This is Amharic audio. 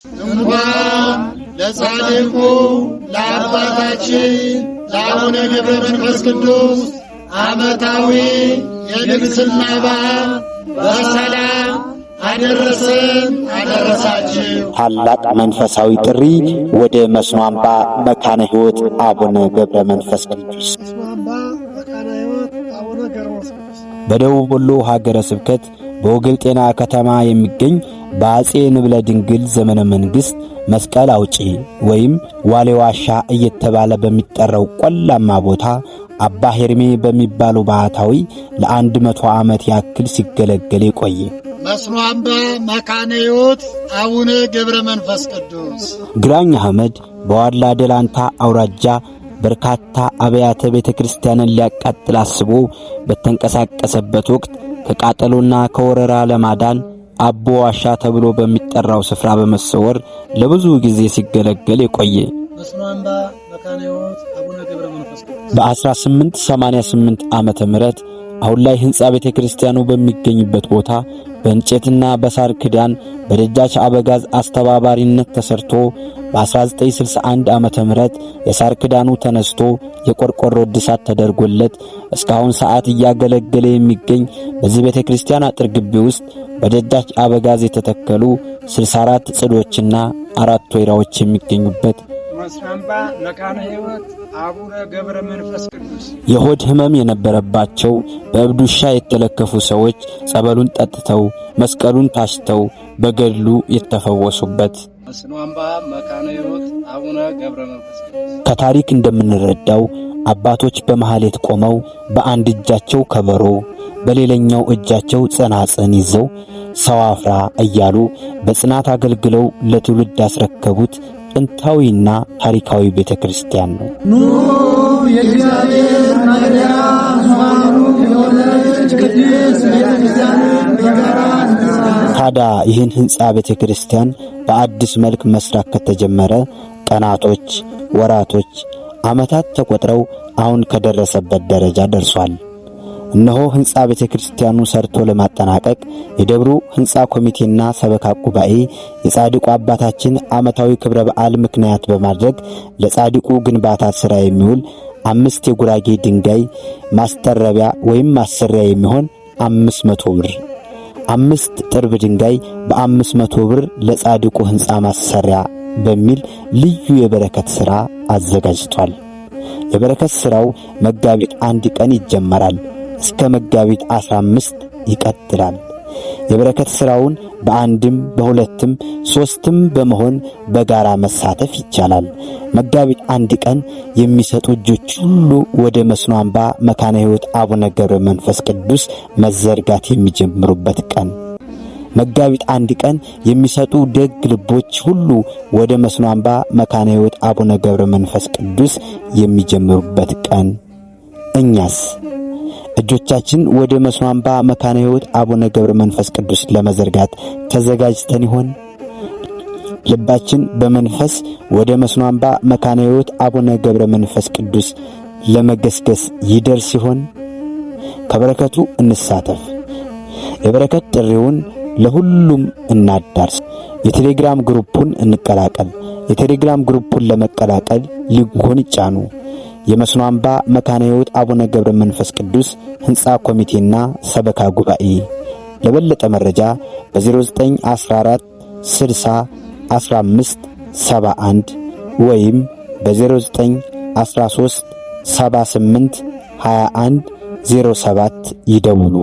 እንኳን ለጻድቁ ለአባታችን ለአቡነ ገብረ መንፈስ ቅዱስ ዓመታዊ የንግሥና በዓል በሰላም አደረሰን አደረሳችሁ። ታላቅ መንፈሳዊ ጥሪ ወደ መስኖ አምባ መካነ ሕይወት አቡነ ገብረ መንፈስ ቅዱስ። በደቡብ ወሎ ሀገረ ስብከት በወገል ጤና ከተማ የሚገኝ በአጼ ንብለ ድንግል ዘመነ መንግሥት መስቀል አውጪ ወይም ዋሌ ዋሻ እየተባለ በሚጠራው ቆላማ ቦታ አባ ሄርሜ በሚባሉ ባህታዊ ለ100 ዓመት ያክል ሲገለገል የቆየ መስኖ አምባ መካነ ሕይወት አቡነ ገብረ መንፈስ ቅዱስ። ግራኝ አህመድ በዋላ ደላንታ አውራጃ በርካታ አብያተ ቤተ ክርስቲያንን ሊያቃጥል አስቦ በተንቀሳቀሰበት ወቅት ከቃጠሎና ከወረራ ለማዳን አቦ ዋሻ ተብሎ በሚጠራው ስፍራ በመሰወር ለብዙ ጊዜ ሲገለገል የቆየ መስኖ አምባ መካነ ሕይወት አቡነ ገብረ መንፈስ ቅዱስ በ1888 ዓመተ ምህረት አሁን ላይ ሕንጻ ቤተ ክርስቲያኑ በሚገኝበት ቦታ በእንጨትና በሳር ክዳን በደጃች አበጋዝ አስተባባሪነት ተሰርቶ በ1961 ዓመተ ምህረት የሳር ክዳኑ ተነስቶ የቆርቆሮ እድሳት ተደርጎለት እስካሁን ሰዓት እያገለገለ የሚገኝ በዚህ ቤተ ክርስቲያን አጥር ግቢ ውስጥ በደጃች አበጋዝ የተተከሉ 64 ጽዶችና 4 ወይራዎች የሚገኙበት መስኖ አምባ መካነ ሕይወት አቡነ ገብረ መንፈስ ቅዱስ። የሆድ ህመም የነበረባቸው በእብድ ውሻ የተለከፉ ሰዎች ጸበሉን ጠጥተው መስቀሉን ታሽተው በገድሉ የተፈወሱበት መስኖ አምባ መካነ ሕይወት አቡነ ገብረ መንፈስ ቅዱስ። ከታሪክ እንደምንረዳው አባቶች በመሐሌት ቆመው በአንድ እጃቸው ከበሮ በሌላኛው እጃቸው ጸናጽን ይዘው ሰው አፍራ እያሉ በጽናት አገልግለው ለትውልድ ያስረከቡት ጥንታዊና ታሪካዊ ቤተክርስቲያን ነው። ኑ የእግዚአብሔር ማደሪያ ዙፋኑ የሆነች ቅድስት ቤተክርስቲያንን በጋራ እንስራ። ታዲያ ይህን ሕንጻ ቤተክርስቲያን በአዲስ መልክ መስራት ከተጀመረ ቀናቶች፣ ወራቶች፣ ዓመታት ተቆጥረው አሁን ከደረሰበት ደረጃ ደርሷል። እነሆ ሕንጻ ቤተክርስቲያኑ ሰርቶ ለማጠናቀቅ የደብሩ ሕንጻ ኮሚቴና ሰበካ ጉባኤ የጻድቁ አባታችን ዓመታዊ ክብረ በዓል ምክንያት በማድረግ ለጻድቁ ግንባታ ሥራ የሚውል 5 የጉራጌ ድንጋይ ማስተረቢያ ወይም ማሰሪያ የሚሆን 500 ብር፣ 5 ጥርብ ድንጋይ በ500 ብር ለጻድቁ ሕንጻ ማሰሪያ በሚል ልዩ የበረከት ሥራ አዘጋጅቷል። የበረከት ሥራው መጋቢት 1 ቀን ይጀመራል። እስከ መጋቢት 15 ይቀጥላል። የበረከት ሥራውን በአንድም በሁለትም ሶስትም በመሆን በጋራ መሳተፍ ይቻላል። መጋቢት 1 ቀን የሚሰጡ እጆች ሁሉ ወደ መስኖ አምባ መካነ ሕይወት አቡነ ገብረ መንፈስ ቅዱስ መዘርጋት የሚጀምሩበት ቀን። መጋቢት 1 ቀን የሚሰጡ ደግ ልቦች ሁሉ ወደ መስኖ አምባ መካነ ሕይወት አቡነ ገብረ መንፈስ ቅዱስ የሚጀምሩበት ቀን። እኛስ እጆቻችን ወደ መስኖ አምባ መካነ ሕይወት አቡነ ገብረ መንፈስ ቅዱስ ለመዘርጋት ተዘጋጅተን ይሆን? ልባችን በመንፈስ ወደ መስኖ አምባ መካነ ሕይወት አቡነ ገብረ መንፈስ ቅዱስ ለመገስገስ ይደርስ ይሆን? ከበረከቱ እንሳተፍ። የበረከት ጥሪውን ለሁሉም እናዳርስ። የቴሌግራም ግሩፑን እንቀላቀል። የቴሌግራም ግሩፑን ለመቀላቀል ሊንኩን ይጫኑ። የመስኖ አምባ መካነ ሕይወት አቡነ ገብረ መንፈስ ቅዱስ ሕንጻ ኮሚቴና ሰበካ ጉባኤ። ለበለጠ መረጃ በ0914 60 15 71 ወይም በ0913 78 21 07 ይደውሉ።